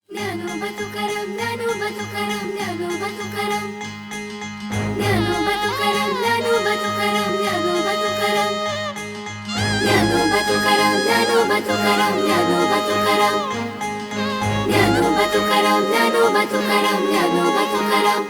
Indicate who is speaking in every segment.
Speaker 1: ज्ञानोबा तुकाराम ज्ञानोबा तुकाराम ज्ञानोबा तुकाराम ज्ञानोबा तुकाराम ज्ञानोबा तुकाराम ज्ञानोबा तुकाराम ज्ञानोबा तुकाराम ज्ञानोबा तुकाराम ज्ञानोबा तुकाराम ज्ञानोबा तुकाराम ज्ञानोबा तुकाराम ज्ञानोबा तुकाराम।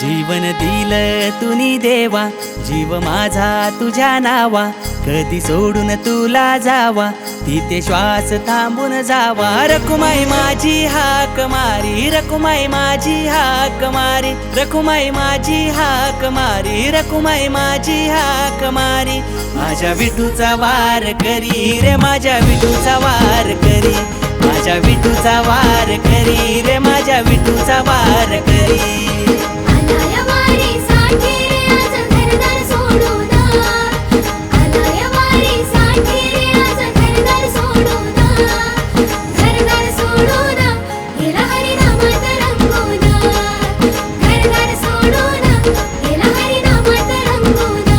Speaker 2: जीवन दिल तुनी देवा, जीव माझा तुझ्या नावा, कधी सोडून तुला जावा, तिथे श्वास थांबून जावा। रखुमाई माझी हाक मारी, रखुमाई माझी हाक मारी, रखुमाई माझी हाक मारी, रखुमाई माझी हाक मारी। माझ्या विठूचा वार करी रे, माझ्या विठूचा वार करी, माझ्या विठूचा वार करी रे, माझ्या विठूचा वार करी।
Speaker 1: आलाया वारी साठी रे आज घरदार सोडून, आलाया वारी साठी रे आज घरदार सोडून, घरदार सोडून गेला हरिनामात रंगून, घरदार सोडून गेला हरिनामात रंगून।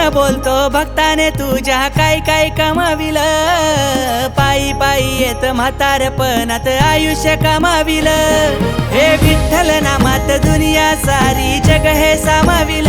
Speaker 2: बोलतो भक्ताने तुझ्या काय काय कमाविल, पायी पायी येत म्हातारपणात आयुष्य कमाविल। हे विठ्ठल नामात दुनिया सारी जग हे सामाविल,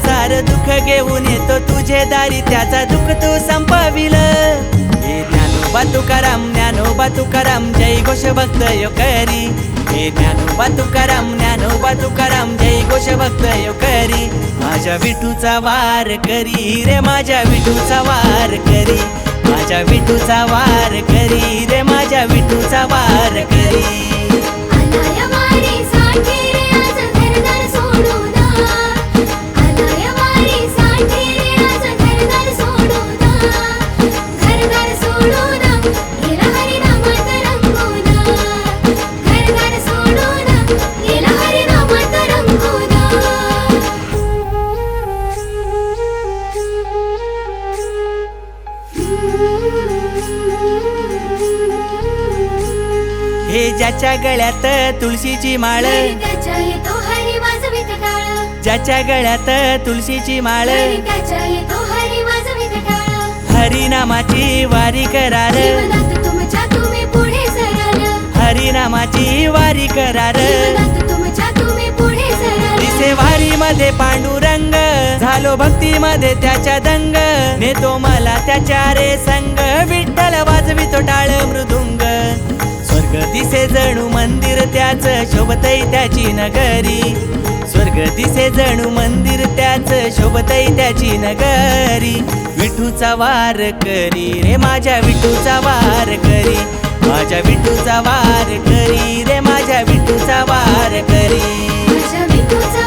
Speaker 2: सार दुःख घेऊन येतो तुझे दारी, त्याचा दुःख तू संपविल। हे ज्ञानोबा तुकाराम ज्ञानोबा तुकाराम जय घोष भक्त यो करी, हे ज्ञानोबा तुकाराम ज्ञानोबा तुकाराम जय घोष भक्त यो करी। माझ्या विठूचा वार करी रे, माझ्या विठूचा वार करी, माझ्या विठूचा वार करी रे, माझ्या विठूचा वार करी।
Speaker 1: आलाया वारी साठी रे आज घरदार सोडून, आलाया वारी साठी रे आज घरदार सोडून, घरदार सोडून गेला हरिनामात रंगून, घरदार सोडून गेला हरिनामात रंगून।
Speaker 2: हे ज्याच्या गळ्यात तुळशीची माळ,
Speaker 1: त्याच्या येतो हरी वाजवित टाळ,
Speaker 2: ज्याच्या गळ्यात तुळशीची माळ,
Speaker 1: त्याच्या येतो हरी वाजवित टाळ।
Speaker 2: हरिनामाची वारी करार,
Speaker 1: जीवनात तुमच्या तुम्ही पुढे सरळ,
Speaker 2: हरिनामाची वारी करार।
Speaker 1: जीवनात तुमच्या तुम्ही पुढे सरळ।
Speaker 2: दिसे वारी मध्ये पांडुरंग, झालो भक्ती मध्ये त्याच्या दंग, नेतो मला त्याच्या रे संग, विठ्ठल वाजवितो टाळ मृदुंग। स्वर्ग दिसे जणू मंदिर त्याच, शोभतई त्याची नगरी, स्वर्ग दिसे जणू मंदिर त्याच, शोभतई त्याची नगरी। विठूचा वार करी रे, माझ्या विठूचा वार करी, माझ्या विठूचा वार करी रे, माझ्या विठूचा वार करी।
Speaker 1: माझ्या विठूचा